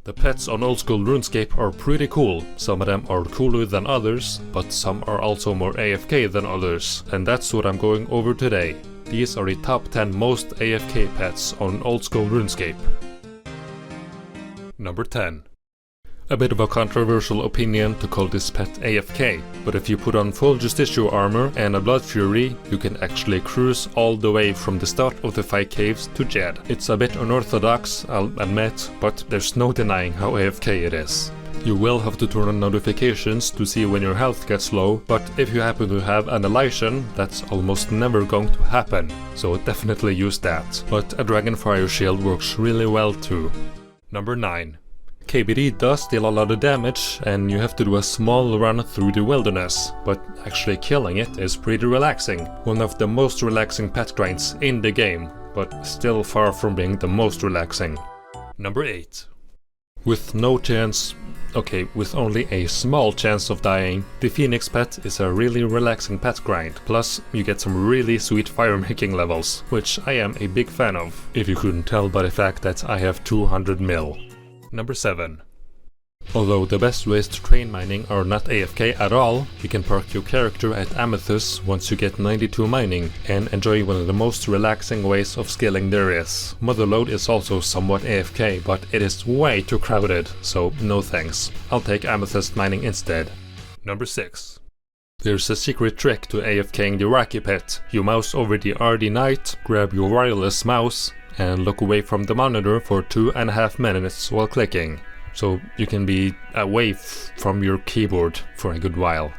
The pets on old school RuneScape are pretty cool. Some of them are cooler than others, but some are also more AFK than others, and that's what I'm going over today. These are the top 10 most AFK pets on old school RuneScape. Number 10. A bit of a controversial opinion to call this pet AFK, but if you put on full Justiciar armor and a Blood Fury, you can actually cruise all the way from the start of the 5 caves to Jed. It's a bit unorthodox, I'll admit, but there's no denying how AFK it is. You will have to turn on notifications to see when your health gets low, but if you happen to have Annihilation, that's almost never going to happen, so definitely use that. But a Dragonfire shield works really well too. Number 9. KBD does deal a lot of damage, and you have to do a small run through the wilderness, but actually killing it is pretty relaxing. One of the most relaxing pet grinds in the game, but still far from being the most relaxing. Number 8. With no chance, with only a small chance of dying, the Phoenix pet is a really relaxing pet grind, plus you get some really sweet fire making levels, which I am a big fan of, if you couldn't tell by the fact that I have 200 mil. Number 7. Although the best ways to train mining are not AFK at all, you can park your character at Amethyst once you get 92 mining, and enjoy one of the most relaxing ways of scaling there is. Motherlode is also somewhat AFK, but it is way too crowded, so no thanks. I'll take Amethyst mining instead. Number 6. There's a secret trick to AFKing the Rocky pet. You mouse over the RD Knight, grab your wireless mouse, and look away from the monitor for 2.5 minutes while clicking, so you can be away from your keyboard for a good while.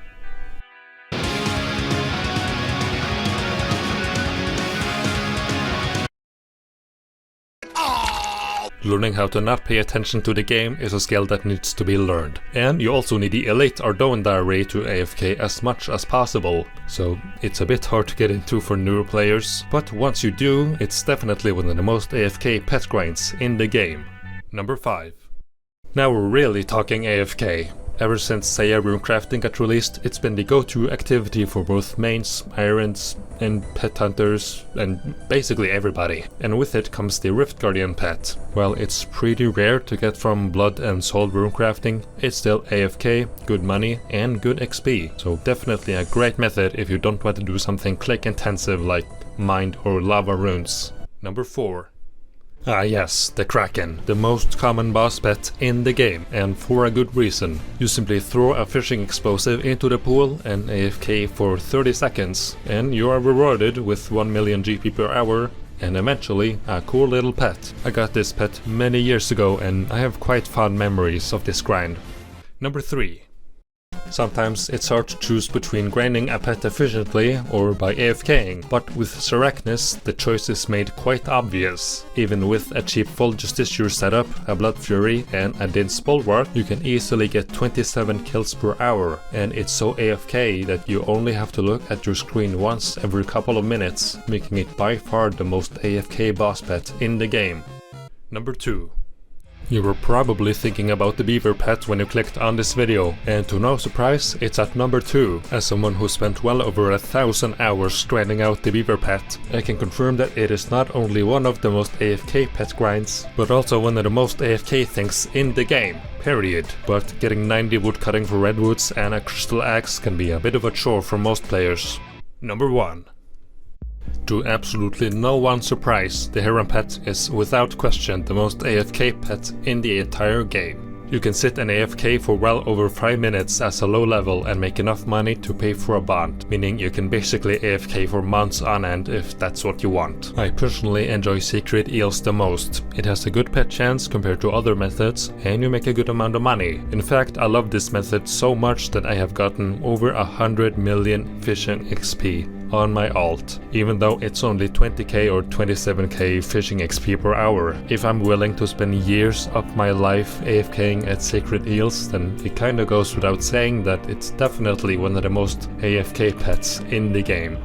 Learning how to not pay attention to the game is a skill that needs to be learned. And you also need the elite Ardougne diary to AFK as much as possible, so it's a bit hard to get into for newer players, but once you do, it's definitely one of the most AFK pet grinds in the game. Number 5. Now we're really talking AFK. Ever since Saya Runecrafting got released, it's been the go-to activity for both mains, irons, and pet hunters, and basically everybody. And with it comes the Rift Guardian pet. While it's pretty rare to get from Blood and Soul Runecrafting, it's still AFK, good money, and good XP. So definitely a great method if you don't want to do something click intensive like Mind or Lava Runes. Number 4. Ah yes, the Kraken, the most common boss pet in the game, and for a good reason. You simply throw a fishing explosive into the pool and AFK for 30 seconds, and you are rewarded with 1 million GP per hour, and eventually a cool little pet. I got this pet many years ago and I have quite fond memories of this grind. Number 3. Sometimes it's hard to choose between grinding a pet efficiently or by AFKing, but with Seracnus the choice is made quite obvious. Even with a cheap full Justiciar setup, a Blood Fury and a Din's Bulwark, you can easily get 27 kills per hour, and it's so AFK that you only have to look at your screen once every couple of minutes, making it by far the most AFK boss pet in the game. Number 2. You were probably thinking about the beaver pet when you clicked on this video, and to no surprise, it's at number 2. As someone who spent well over 1,000 hours grinding out the beaver pet, I can confirm that it is not only one of the most AFK pet grinds, but also one of the most AFK things in the game, period. But getting 90 woodcutting for redwoods and a crystal axe can be a bit of a chore for most players. Number 1. To absolutely no one's surprise, the Heron pet is without question the most AFK pet in the entire game. You can sit and AFK for well over 5 minutes as a low level and make enough money to pay for a bond, meaning you can basically AFK for months on end if that's what you want. I personally enjoy Secret Eels the most. It has a good pet chance compared to other methods, and you make a good amount of money. In fact, I love this method so much that I have gotten over 100 million fishing XP on my alt, even though it's only 20k or 27k fishing XP per hour. If I'm willing to spend years of my life AFKing at Sacred Eels, then it kinda goes without saying that it's definitely one of the most AFK pets in the game.